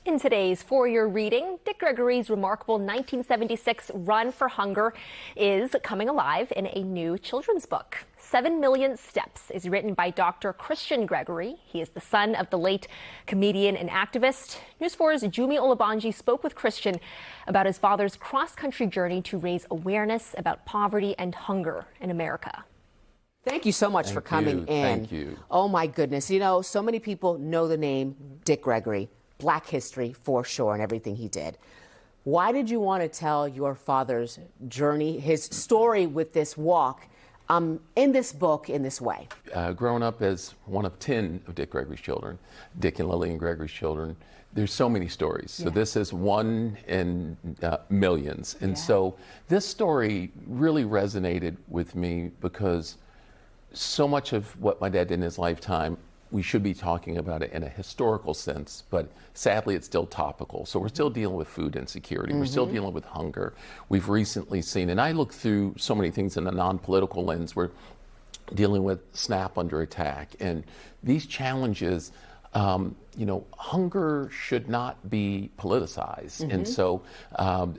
In today's four-year reading, Dick Gregory's remarkable 1976 Run for Hunger is coming alive in a new children's book. 7 Million Steps is written by Dr. Christian Gregory. He is the son of the late comedian and activist. News 4's Jummy Olabanji spoke with Christian about his father's cross-country journey to raise awareness about poverty and hunger in America. Thank you so much for coming in. Thank you. Oh my goodness. You know, so many people know the name Dick Gregory. Black history for sure, and everything he did. Why did you want to tell your father's journey, his story with this walk, in this book, in this way? Growing up as one of 10 of Dick Gregory's children, Dick and Lillian Gregory's children, there's so many stories. So this is one in millions. And so this story really resonated with me because so much of what my dad did in his lifetime, we should be talking about it in a historical sense, but sadly it's still topical. So we're still dealing with food insecurity. We're still dealing with hunger. We've recently seen, and I look through so many things in a non-political lens, we're dealing with SNAP under attack. And these challenges, you know, hunger should not be politicized. And so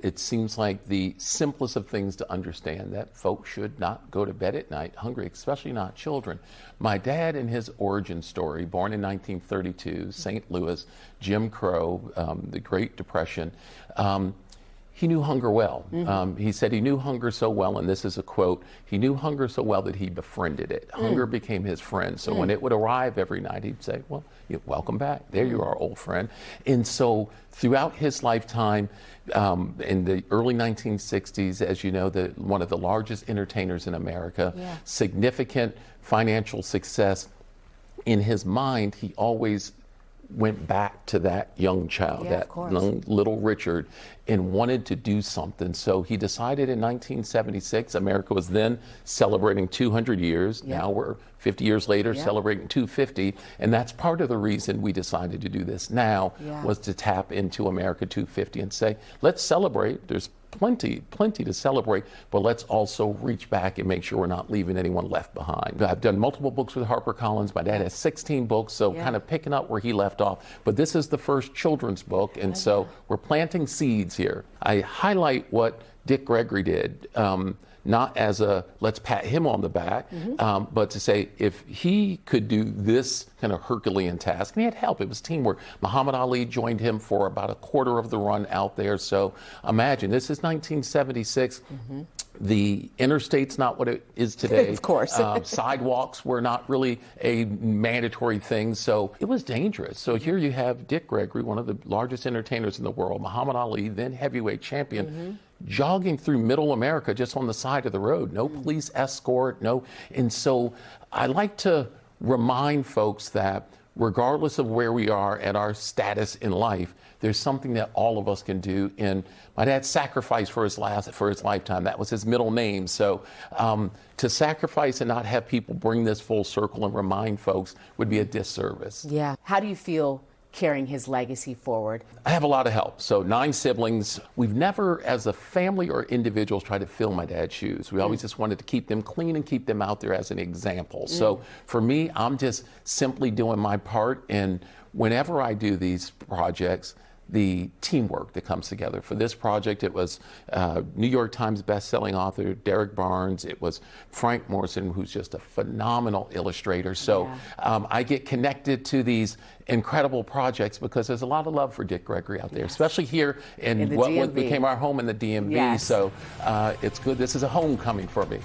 it seems like the simplest of things to understand that folks should not go to bed at night hungry, especially not children. My dad and his origin story, born in 1932, St. Louis, Jim Crow, the Great Depression, he knew hunger well. He said he knew hunger so well, and this is a quote, he knew hunger so well that he befriended it. Hunger became his friend. So when it would arrive every night, he'd say, well, welcome back. There you are, old friend. And so throughout his lifetime, in the early 1960s, as you know, one of the largest entertainers in America, significant financial success. In his mind, he always went back to that young child, that young little Richard, and wanted to do something. So he decided in 1976, America was then celebrating 200 years. Now we're 50 years later celebrating 250. And that's part of the reason we decided to do this now, was to tap into America 250 and say, let's celebrate. There's plenty to celebrate, but let's also reach back and make sure we're not leaving anyone left behind. I've done multiple books with HarperCollins. My dad has 16 books, so kind of picking up where he left off. But this is the first children's book, and so we're planting seeds here. I highlight what Dick Gregory did, not as a let's pat him on the back, but to say if he could do this kind of Herculean task, and he had help, it was teamwork. Muhammad Ali joined him for about a quarter of the run out there. So imagine, this is 1976. The interstate's not what it is today. Of course. Sidewalks were not really a mandatory thing, so it was dangerous. So here you have Dick Gregory, one of the largest entertainers in the world, Muhammad Ali, then heavyweight champion, jogging through middle America just on the side of the road. No police escort, no. And so I like to remind folks that regardless of where we are at our status in life, there's something that all of us can do. And my dad sacrificed for his lifetime. That was his middle name. So to sacrifice and not have people bring this full circle and remind folks would be a disservice. Yeah. How do you feel carrying his legacy forward? I have a lot of help. So 9 siblings. We've never, as a family or individuals, tried to fill my dad's shoes. We always just wanted to keep them clean and keep them out there as an example. So for me, I'm just simply doing my part. And whenever I do these projects, the teamwork that comes together. For this project, it was New York Times best-selling author Derek Barnes. It was Frank Morrison, who's just a phenomenal illustrator. So I get connected to these incredible projects because there's a lot of love for Dick Gregory out there, especially here in what became our home in the DMV. So it's good. This is a homecoming for me.